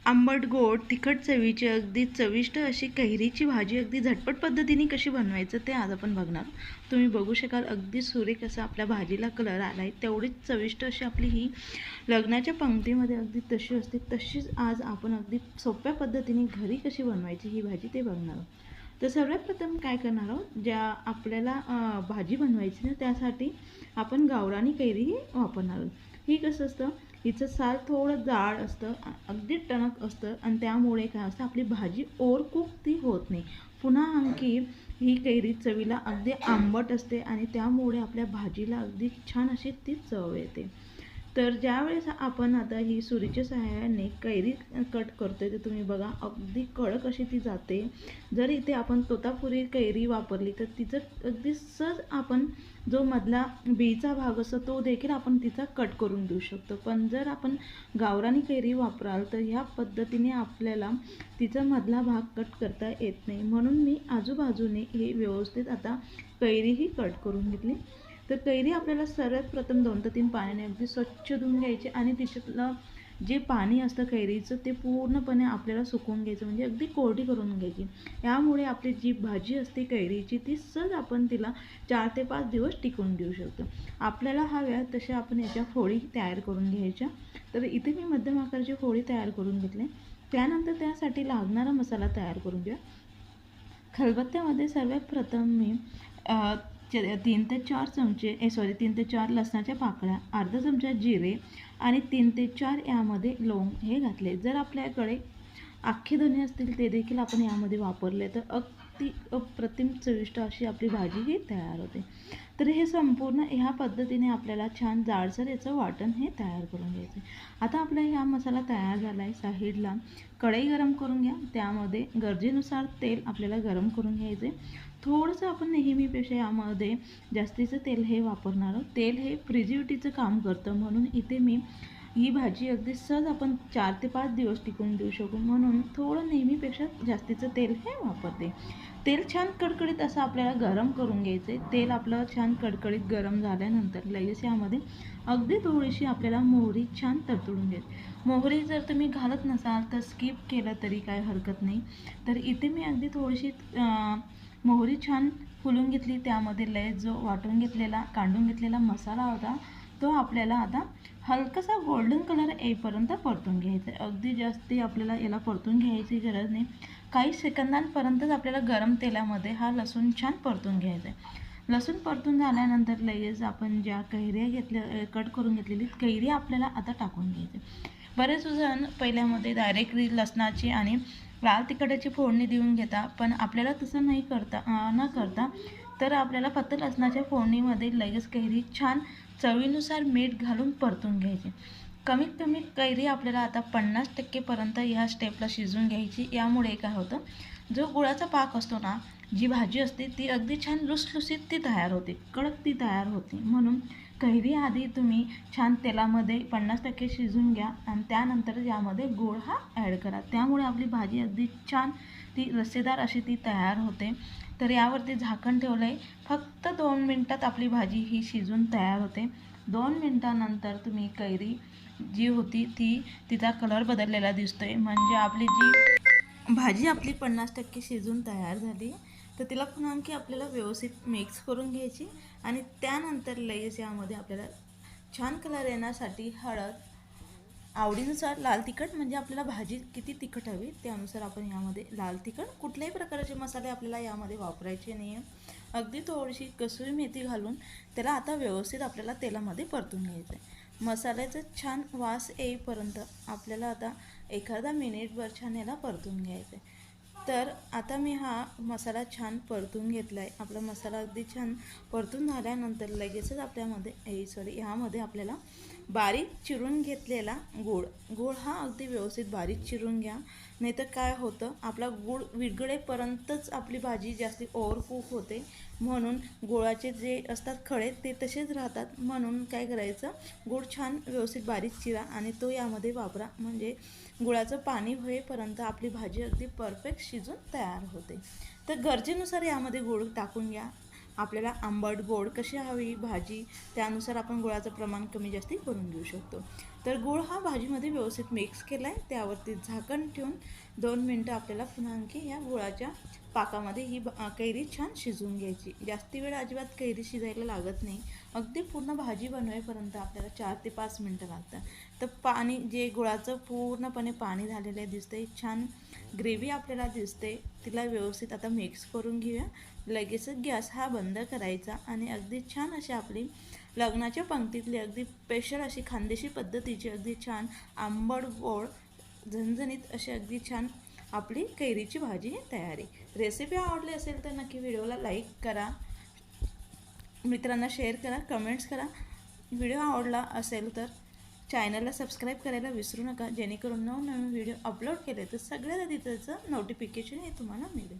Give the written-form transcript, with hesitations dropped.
आंबट गोड तिखट चवीची अगदी चविष्ट अशी कैरीची भाजी अगदी झटपट पद्धतीने कशी बनवायचं ते आज आपण बघणार. तुम्ही बघू शकाल अगदी सुरेख असा आपल्या भाजीला कलर आला आहे. तेवढीच चविष्ट अशी आपली ही लग्नाच्या पंक्तीमध्ये अगदी तशी असते तशीच आज आपण अगदी सोप्या पद्धतीने घरी कशी बनवायची ही भाजी ते बघणार आहोत. तर सर्वात प्रथम काय करणार आहोत, ज्या आपल्याला भाजी बनवायची ना त्यासाठी आपण गावरानी कैरी ही वापरणार आहोत. ही कसं असतं, हिचं साल थोडं जाड असतं, अगदी टणक असतं आणि त्यामुळे काय असतं आपली भाजी ओव्हरकुक ती होत नाही. पुन्हा आणखी ही कैरी चवीला अगदी आंबट असते आणि त्यामुळे आपल्या भाजीला अगदी छान अशी ती चव येते. तर ज्यावेळेस आपण आता ही सुरीच्या सहाय्याने कैरी कट करतोय तर तुम्ही बघा अगदी कडक अशी ती जाते. जर इथे आपण तोतापुरी कैरी वापरली तर तिचं अगदी सहज आपण जो मधला बीचा भाग असतो तो देखील आपण तिचा कट करून देऊ शकतो. पण जर आपण गावरानी कैरी वापराल तर ह्या पद्धतीने आपल्याला तिचा मधला भाग कट करता येत नाही. म्हणून मी आजूबाजूने हे व्यवस्थित आता कैरीही कट करून घेतली. तर कैरी आपल्याला सर्वात प्रथम 2 ते 3 पाण्याने अगदी स्वच्छ धुवून घ्यायची आणि तिच्यातलं जे पाणी असतं कैरीचं ते पूर्णपणे आपल्याला सुकवून घ्यायचं, म्हणजे अगदी कोरडी करून घ्यायची. यामुळे आपली जी भाजी असते कैरीची ती सहज आपण तिला 4 ते 5 दिवस टिकवून देऊ शकतो. आपल्याला हव्या तशा आपण याच्या फोडी तयार करून घ्यायच्या. तर इथे मी मध्यम आकाराची फोडी तयार करून घेतली. त्यानंतर त्यासाठी लागणारा मसाला तयार करून घ्या. खलबत्त्यामध्ये सर्वात प्रथम मी 3 ते 4 चमचे 3 ते 4 लसणाच्या पाकळ्या, अर्धा चमचा जिरे आणि 3 ते 4 यामध्ये लवंग हे घातले. जर आपल्याकडे अख्खे धने असतील ते देखील आपण यामध्ये वापरले तर अगदी अप्रतिम चविष्ट अशी आपली भाजी ही तयार होते. तर हे संपूर्ण ह्या पद्धतीने आपल्याला छान जाडसर याचं वाटण हे तयार करून घ्यायचं. आता आपला ह्या मसाला तयार झाला आहे. साईडला कढई गरम करून घ्या. त्यामध्ये गरजेनुसार तेल आपल्याला गरम करून घ्यायचे. थोडंसं आपण नेहमीपेक्षा यामध्ये जास्तीचं तेल हे वापरणार आहोत. तेल हे प्रिझर्वेटिव्हचं काम करतं, म्हणून इथे मी ही भाजी अगदी सहज आपण 4 ते 5 दिवस टिकून देऊ शकू म्हणून थोडं नेहमीपेक्षा जास्तीचं तेल हे वापरते. तेल छान कडकडीत असं आपल्याला गरम करून घ्यायचे. तेल आपलं छान कडकडीत गरम झाल्यानंतर लगेच यामध्ये अगदी थोडीशी आपल्याला मोहरी छान तडतडून घ्यायची. मोहरी जर तुम्ही घालत नसाल तर स्किप केलं तरी काय हरकत नाही. तर इथे मी अगदी थोडीशी मोहरी छान फुलून घेतली. त्यामध्ये लय जो वाटून घेतलेला काढून घेतलेला मसाला होता तो आपल्याला आता हलकासा गोल्डन कलर येईपर्यंत परतून घ्यायचा आहे. अगदी जास्ती आपल्याला याला परतून घ्यायची गरज नाही. काही सेकंदांपर्यंतच आपल्याला गरम तेलामध्ये हा लसूण छान परतून घ्यायचा आहे. लसूण परतून झाल्यानंतर लगेच आपण ज्या कैऱ्या कट करून घेतलेली कैरी आपल्याला आता टाकून घ्यायची. बरेच जण पहिल्यामध्ये डायरेक्टली लसणाची आणि लाल तिखटाची फोडणी देऊन घेता, पण आपल्याला तसं न करता तर आपल्याला फक्त लसणाच्या फोडणीमध्ये लगेच कैरी छान चवीनुसार मीठ घालून परतून घ्यायची. कमीत कमी कैरी आपल्याला आता 50% ह्या स्टेपला शिजवून घ्यायची. यामुळे काय होतं, जो गुळाचा पाक असतो ना, जी भाजी असते ती अगदी छान लुसलुसीत ती तयार होते, कडक ती तयार होते. म्हणून कैरी आधी तुम्ही छान तेलामध्ये 50% शिजवून घ्या आणि त्यानंतर यामध्ये गूळ हा ॲड करा. त्यामुळे आपली भाजी अगदी छान ती रस्सेदार अशी ती तयार होते. तर यावरती झाकण ठेवलं आहे. फक्त 2 मिनटात आपली भाजी ही शिजून तयार होते. 2 मिनटानंतर तुम्ही कैरी जी होती तिचा कलर बदललेला दिसतोय, म्हणजे आपली जी भाजी आपली 50% शिजून तयार झाली. तर तिला पुन्हा आणखी आपल्याला व्यवस्थित मिक्स करून घ्यायची आणि त्यानंतर लगेच यामध्ये आपल्याला छान कलर येण्यासाठी हळद, आवडीनुसार लाल तिखट, म्हणजे आपल्याला भाजी किती तिखट हवी त्यानुसार आपण यामध्ये लाल तिखट, कुठल्याही प्रकारचे मसाले आपल्याला यामध्ये वापरायचे नाही आहे. अगदी थोडीशी कसुरी मेथी घालून त्याला आता व्यवस्थित आपल्याला तेलामध्ये परतून घ्यायचं आहे. मसाल्याचा छान वास येईपर्यंत आपल्याला आता एखादा मिनिटभर छान याला परतून घ्यायचं आहे. तर आता मी हा मसाला छान परतून घेतला आहे. आपला मसाला अगदी छान परतून झाल्यानंतर लगेचच ह्यामध्ये आपल्याला बारीक चिरून घेतलेला गूळ हा अगदी व्यवस्थित बारीक चिरून घ्या. नाहीतर काय होतं, आपला गूळ विरघळेपर्यंतच आपली भाजी जास्ती ओव्हरकुक होते. म्हणून गुळाचे जे असतात खडे ते तसेच राहतात. म्हणून काय करायचं, गूळ छान व्यवस्थित बारीक चिरा आणि तो यामध्ये वापरा, म्हणजे गुळाचं पाणी होईपर्यंत आपली भाजी अगदी परफेक्ट शिजून तयार होते. तर गरजेनुसार यामध्ये गूळ टाकून घ्या. आपल्याला आंबट गोड कशी हवी भाजी त्यानुसार आपण गुळाचं प्रमाण कमी जास्ती करून घेऊ शकतो. तर गूळ हा भाजीमध्ये व्यवस्थित मिक्स केला आहे. त्यावरती झाकण ठेवून 2 मिनटं आपल्याला पुन्हा आणखी या गुळाच्या पाकामध्ये ही कैरी छान शिजवून घ्यायची. जास्ती वेळ अजिबात कैरी शिजायला लागत नाही. अगदी पूर्ण भाजी बनवेपर्यंत आपल्याला 4 ते 5 मिनटं लागतात. तर पाणी जे गुळाचं पूर्णपणे पाणी झालेलं आहे दिसतंय, छान ग्रेव्ही आपल्याला दिसते. तिला व्यवस्थित आता मिक्स करून घेऊया. लगेचच गॅस हा बंद करायचा आणि अगदी छान अशी आपली लग्नाच्या पंक्तीतली अगदी स्पेशल अशी खानदेशी पद्धतीची अगदी छान आंबट गोड झणझणीत अशी अगदी छान आपली कैरीची भाजी तयारी. रेसिपी आवडली असेल तर नक्की व्हिडिओला लाईक करा, मित्रांना शेअर करा, कमेंट्स करा. व्हिडिओ आवडला असेल तर चॅनलला सबस्क्राईब करायला विसरू नका, जेणेकरून नवनवीन व्हिडिओ अपलोड केले तर सगळ्यात आधी त्याचं नोटिफिकेशन हे तुम्हाला मिळेल.